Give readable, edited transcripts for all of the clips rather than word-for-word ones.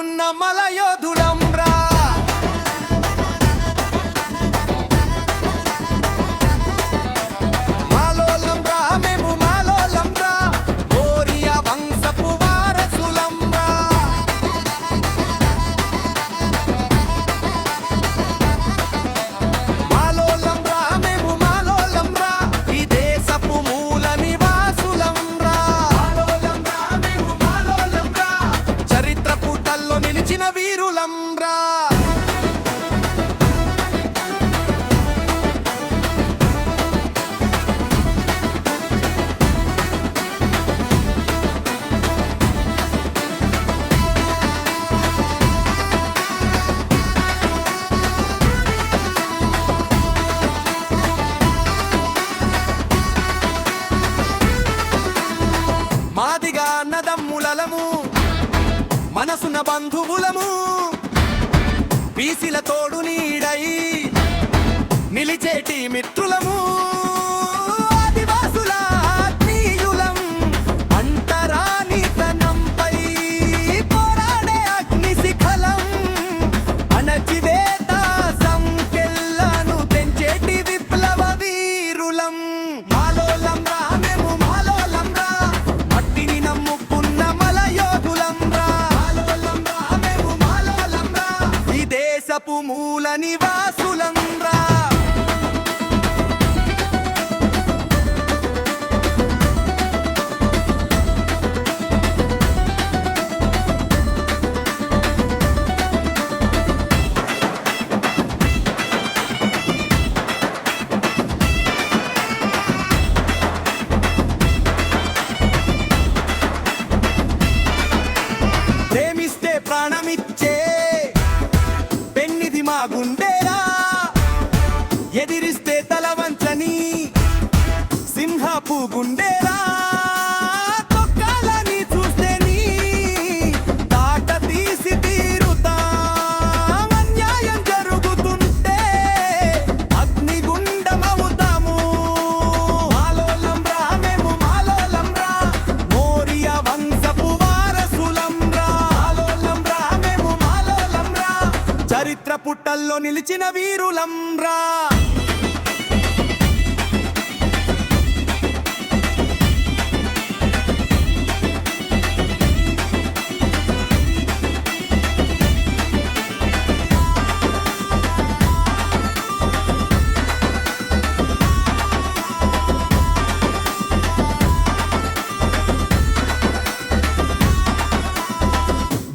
నమ్ముకున్న మలయోధులంరా. మాలోలంరా మేము మాలోలంరా, మోరియా వంశపు వారసులంరా. మాలోలంరా మేము మాలోలంరా, ఈ దేశపు మూల నివాసులంరా. మాలోలంరా మేము మాలోలంరా, చరిత్ర పుటల్లో నిలిచిన వీరులంరా. మాదిగా అన్నదమ్ములము, మనసున బంధువులము, బీసీల తోడు నీడై నిలిచేటి మిత్రులము. ఆదివాసుల ఆత్మీయులం, అంటరానితనంపై పోరాడే అగ్ని శిఖలం. అణచివేత సంకెళ్ళను తెంచేటి విప్లవ వీరులం. మాలోలంరా మేము మాలోలంరా, మట్టిని నమ్ముకున్న మలయోధులంరా. మాలోలంరా మేము మాలోలంరా, ఈ దేశపు మూల నివాసులంరా. ప్రేమిస్తే ప్రాణమిచ్చే పెన్నిది మా గుండెరా, ఎదిరిస్తే తల వంచని సింహపు గుండెరా. తొక్కాలని చూస్తే నీ తాట తీసి తీరుతాం, అన్యాయం జరుగుతుంటే అగ్నిగుండమవుతాము. మాలోలంరా మేము మాలోలంరా, మోరియా వంశపు వారసులంరా. మాలోలంరా మేము మాలోలంరా, చరిత్ర పుటల్లో నిలిచిన వీరులంరా.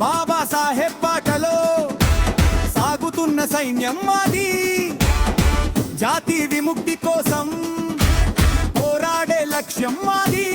బాబాసాహెబ్ బాటలో సాగుతున్న సైన్యం మాది, జాతి విముక్తి కోసం పోరాడే లక్ష్యం మాది.